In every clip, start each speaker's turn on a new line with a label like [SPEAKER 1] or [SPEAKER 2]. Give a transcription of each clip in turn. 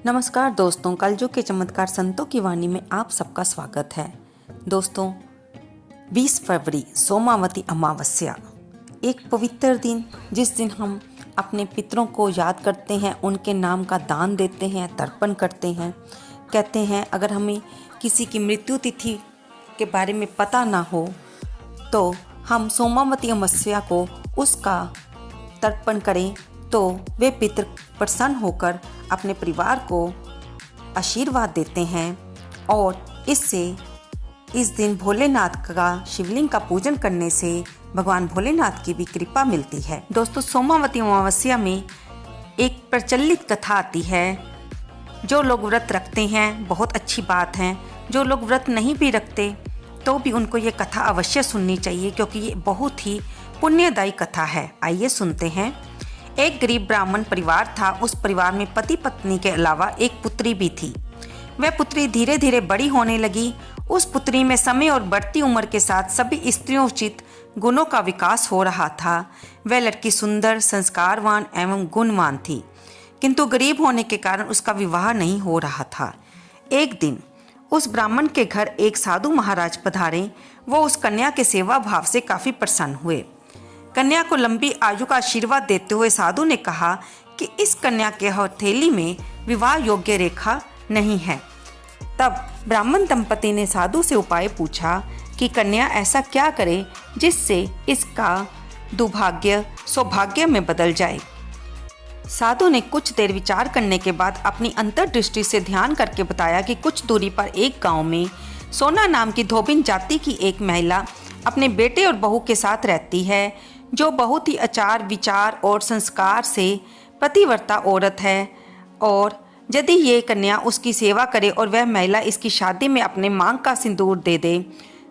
[SPEAKER 1] नमस्कार दोस्तों, कलयुग के चमत्कार संतों की वाणी में आप सबका स्वागत है। दोस्तों, 20 फरवरी सोमावती अमावस्या, एक पवित्र दिन जिस दिन हम अपने पितरों को याद करते हैं, उनके नाम का दान देते हैं, तर्पण करते हैं। कहते हैं अगर हमें किसी की मृत्यु तिथि के बारे में पता ना हो तो हम सोमावती अमावस्या को उसका तर्पण करें तो वे पितर प्रसन्न होकर अपने परिवार को आशीर्वाद देते हैं और इससे इस दिन भोलेनाथ का शिवलिंग का पूजन करने से भगवान भोलेनाथ की भी कृपा मिलती है। दोस्तों, सोमावती अमावस्या में एक प्रचलित कथा आती है। जो लोग व्रत रखते हैं बहुत अच्छी बात है, जो लोग व्रत नहीं भी रखते तो भी उनको ये कथा अवश्य सुननी चाहिए क्योंकि ये बहुत ही पुण्यदायी कथा है। आइए सुनते हैं। एक गरीब ब्राह्मण परिवार था। उस परिवार में पति पत्नी के अलावा एक पुत्री भी थी। वह पुत्री धीरे धीरे बड़ी होने लगी। उस पुत्री में समय और बढ़ती उम्र के साथ सभी स्त्रियोचित गुणों का विकास हो रहा था। वह लड़की सुंदर, संस्कारवान एवं गुणवान थी, किंतु गरीब होने के कारण उसका विवाह नहीं हो रहा था। एक दिन उस ब्राह्मण के घर एक साधु महाराज पधारे। वो उस कन्या के सेवा भाव से काफी प्रसन्न हुए। कन्या को लंबी आयु का आशीर्वाद देते हुए साधु ने कहा कि इस कन्या के हथेली में विवाह योग्य रेखा नहीं है। तब ब्राह्मण दंपति ने साधु से उपाय पूछा कि कन्या ऐसा क्या करे जिससे इसका दुर्भाग्य सौभाग्य में बदल जाए। साधु ने कुछ देर विचार करने के बाद अपनी अंतर्दृष्टि से ध्यान करके बताया कि कुछ दूरी पर एक गांव में सोना नाम की धोबिन जाति की एक महिला अपने बेटे और बहू के साथ रहती है, जो बहुत ही आचार विचार और संस्कार से पतिव्रता औरत है। और यदि ये कन्या उसकी सेवा करे और वह महिला इसकी शादी में अपने मांग का सिंदूर दे दे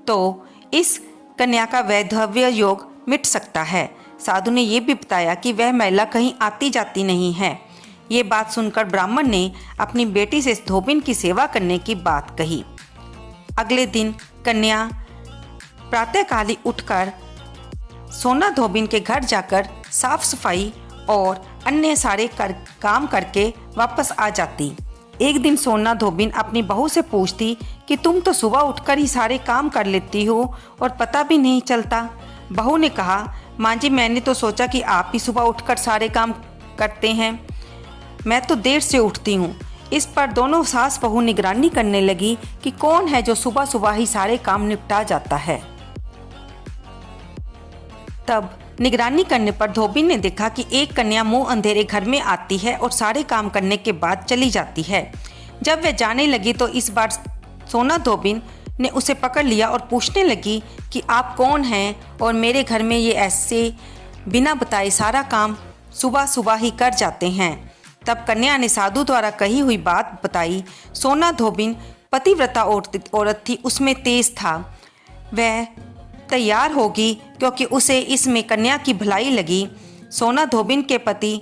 [SPEAKER 1] तो इस कन्या का वैधव्य योग मिट सकता है। साधु ने यह भी बताया कि वह महिला कहीं आती जाती नहीं है। ये बात सुनकर ब्राह्मण ने अपनी बेटी से धोबिन की सेवा करने की बात कही। अगले दिन कन्या प्रातःकाली उठकर सोना धोबिन के घर जाकर साफ सफाई और अन्य सारे काम करके वापस आ जाती। एक दिन सोना धोबिन अपनी बहू से पूछती कि तुम तो सुबह उठकर ही सारे काम कर लेती हो और पता भी नहीं चलता। बहू ने कहा, माँ जी, मैंने तो सोचा कि आप ही सुबह उठकर सारे काम करते हैं, मैं तो देर से उठती हूँ। इस पर दोनों सास बहू निगरानी करने लगी कि कौन है जो सुबह सुबह ही सारे काम निपटा जाता है। तब निगरानी करने पर धोबिन ने देखा कि एक कन्या मुंह अंधेरे घर में आती है और सारे काम करने के बाद चली जाती है। जब वह जाने लगी तो इस बार सोना धोबिन ने उसे पकड़ लिया और पूछने लगी कि आप कौन हैं और मेरे घर में ये ऐसे बिना बताए सारा काम सुबह सुबह ही कर जाते हैं। तब कन्या ने साधु द्वारा कही हुई बात बताई। सोना धोबिन पतिव्रता औरत थी, उसमें तेज था। वह तैयार होगी क्योंकि उसे इसमें कन्या की भलाई लगी। सोना धोबिन के पति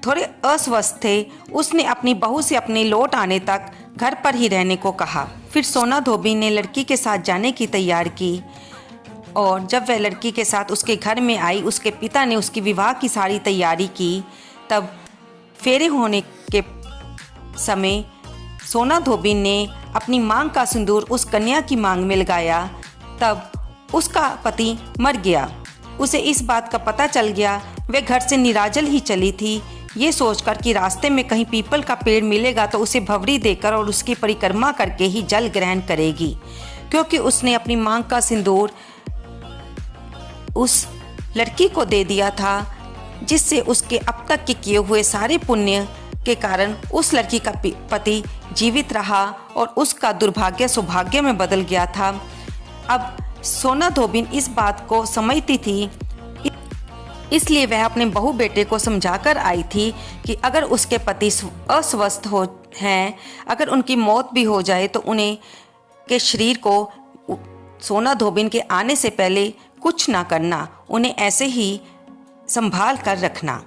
[SPEAKER 1] थोड़े अस्वस्थ थे। उसने अपनी बहू से अपने लौट आने तक घर पर ही रहने को कहा। फिर सोना धोबिन ने लड़की के साथ जाने की तैयारी की और जब वह लड़की के साथ उसके घर में आई, उसके पिता ने उसकी विवाह की सारी तैयारी की। तब फेरे होने के समय सोना धोबिन ने अपनी मांग का सिंदूर उस कन्या की मांग में लगाया। तब उसका पति मर गया। उसे इस बात का पता चल गया। वह घर से निराजल ही चली थी, ये सोचकर कि रास्ते में कहीं पीपल का पेड़ मिलेगा तो उसे भंवरी देकर और उसकी परिक्रमा करके ही जल ग्रहण करेगी, क्योंकि उसने अपनी मांग का सिंदूर उस लड़की को दे दिया था, जिससे उसके अब तक के किए हुए सारे पुण्य के कारण उस लड़की का पति जीवित रहा और उसका दुर्भाग्य सौभाग्य में बदल गया था। अब सोना धोबिन इस बात को समझती थी, इसलिए वह अपने बहू बेटे को समझाकर आई थी कि अगर उसके पति अस्वस्थ हो हैं, अगर उनकी मौत भी हो जाए तो उन्हें के शरीर को सोना धोबिन के आने से पहले कुछ ना करना, उन्हें ऐसे ही संभाल कर रखना।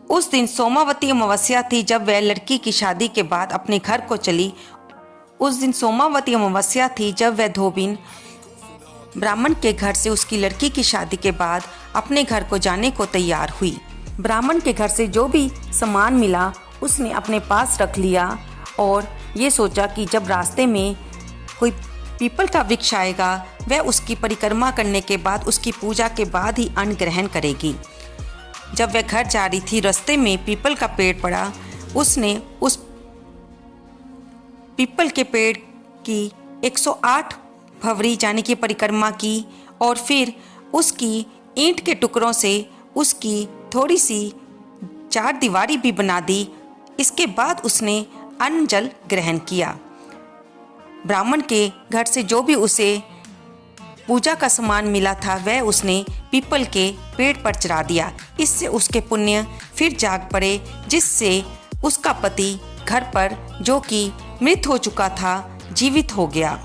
[SPEAKER 1] उस दिन सोमावती अमावस्या थी जब वह लड़की की शादी के बाद अपने घर को चली। उस दिन सोमावती अमावस्या थी जब वह धोबिन ब्राह्मण के घर से उसकी लड़की की शादी के बाद अपने घर को जाने को तैयार हुई। ब्राह्मण के घर से जो भी सामान मिला उसने अपने पास रख लिया और ये सोचा कि जब रास्ते में कोई पीपल का वृक्ष आएगा वह उसकी परिक्रमा करने के बाद, उसकी पूजा के बाद ही अन्न ग्रहण करेगी। जब वह घर जा रही थी, रास्ते में पीपल का पेड़ पड़ा। उसने उस पीपल के पेड़ की 108 भंवरी यानी कि परिक्रमा की और फिर उसकी ईंट के टुकड़ों से उसकी थोड़ी सी चार दीवारी भी बना दी। इसके बाद उसने अन्न जल ग्रहण किया। ब्राह्मण के घर से जो भी उसे पूजा का सामान मिला था वह उसने पीपल के पेड़ पर चढ़ा दिया। इससे उसके पुण्य फिर जाग पड़े, जिससे उसका पति घर पर जो कि मृत हो चुका था जीवित हो गया।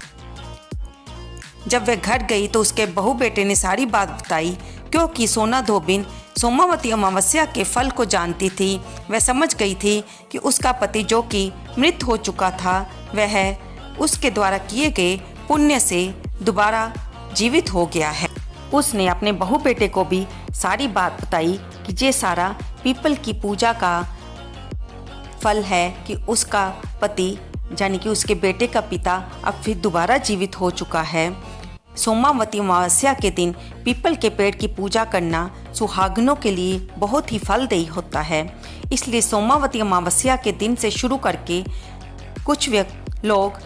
[SPEAKER 1] जब वह घर गई तो उसके बहू बेटे ने सारी बात बताई, क्योंकि सोना धोबिन सोमावती अमावस्या के फल को जानती थी। वह समझ गई थी कि उसका पति जो कि मृत हो चुका था वह उसके द्वारा किए गए पुण्य से दोबारा जीवित हो गया है। उसने अपने बहू बेटे को भी सारी बात बताई कि ये सारा पीपल की पूजा का फल है कि उसका पति यानी कि उसके बेटे का पिता अब फिर दोबारा जीवित हो चुका है। सोमावती अमावस्या के दिन पीपल के पेड़ की पूजा करना सुहागनों के लिए बहुत ही फलदायी होता है। इसलिए सोमावती अमावस्या के दिन से शुरू करके कुछ लोग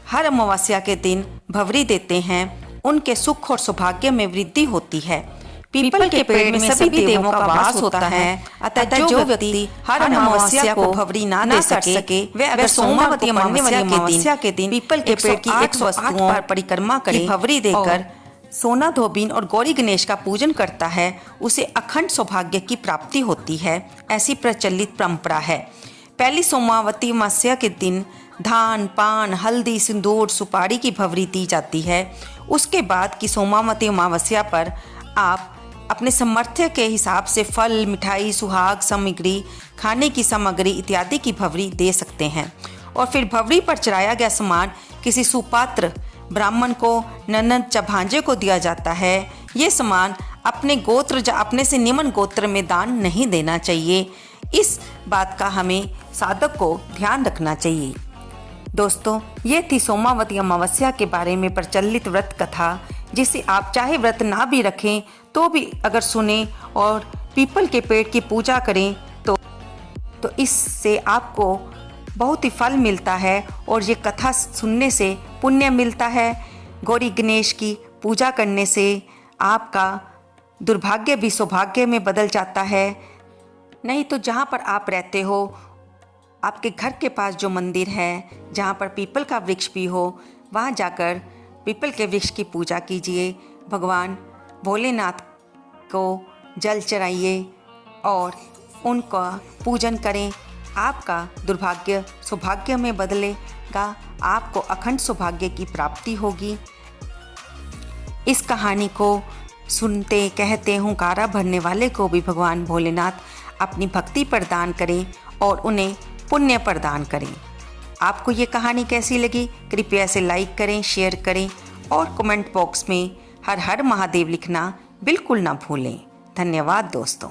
[SPEAKER 1] हर अमावस्या के दिन भंवरी देते हैं। उनके सुख और सौभाग्य में वृद्धि होती है। पीपल के पेड़ में सभी देवों का वास होता है। अतः जो व्यक्ति हर अमावस्या को भंवरी ना दे सके वह अगर सोमावती अमावस्या के दिन पीपल के पेड़ की 108 बार परिक्रमा करे, भंवरी देकर सोना धोबिन और गौरी गणेश का पूजन करता है, उसे अखंड सौभाग्य की प्राप्ति होती है। ऐसी प्रचलित परंपरा है। पहली सोमावती अमावस्या के दिन धान, पान, हल्दी, सिंदूर, सुपारी की भंवरी दी जाती है। उसके बाद की सोमावती अमावस्या पर आप अपने सामर्थ्य के हिसाब से फल, मिठाई, सुहाग सामग्री, खाने की सामग्री इत्यादि की भंवरी दे सकते हैं। और फिर भंवरी पर चढ़ाया गया सामान किसी सुपात्र ब्राह्मण को, ननद या भांजे को दिया जाता है। ये सामान अपने गोत्र या अपने से निम्न गोत्र में दान नहीं देना चाहिए। इस बात का हमें साधक को ध्यान रखना चाहिए। दोस्तों, ये थी सोमावती अमावस्या के बारे में प्रचलित व्रत कथा, जिसे आप चाहे व्रत ना भी रखें तो भी अगर सुने और पीपल के पेड़ की पूजा करें तो इससे आपको बहुत ही फल मिलता है और ये कथा सुनने से पुण्य मिलता है। गौरी गणेश की पूजा करने से आपका दुर्भाग्य भी सौभाग्य में बदल जाता है। नहीं तो जहाँ पर आप रहते हो, आपके घर के पास जो मंदिर है जहाँ पर पीपल का वृक्ष भी हो, वहाँ जाकर पीपल के वृक्ष की पूजा कीजिए। भगवान भोलेनाथ को जल चढ़ाइए और उनका पूजन करें। आपका दुर्भाग्य सौभाग्य में बदलेगा, आपको अखंड सौभाग्य की प्राप्ति होगी। इस कहानी को सुनते कहते हुंकारा भरने वाले को भी भगवान भोलेनाथ अपनी भक्ति प्रदान करें और उन्हें पुण्य प्रदान करें। आपको ये कहानी कैसी लगी? कृपया इसे लाइक करें, शेयर करें और कमेंट बॉक्स में हर हर महादेव लिखना बिल्कुल ना भूलें। धन्यवाद दोस्तों।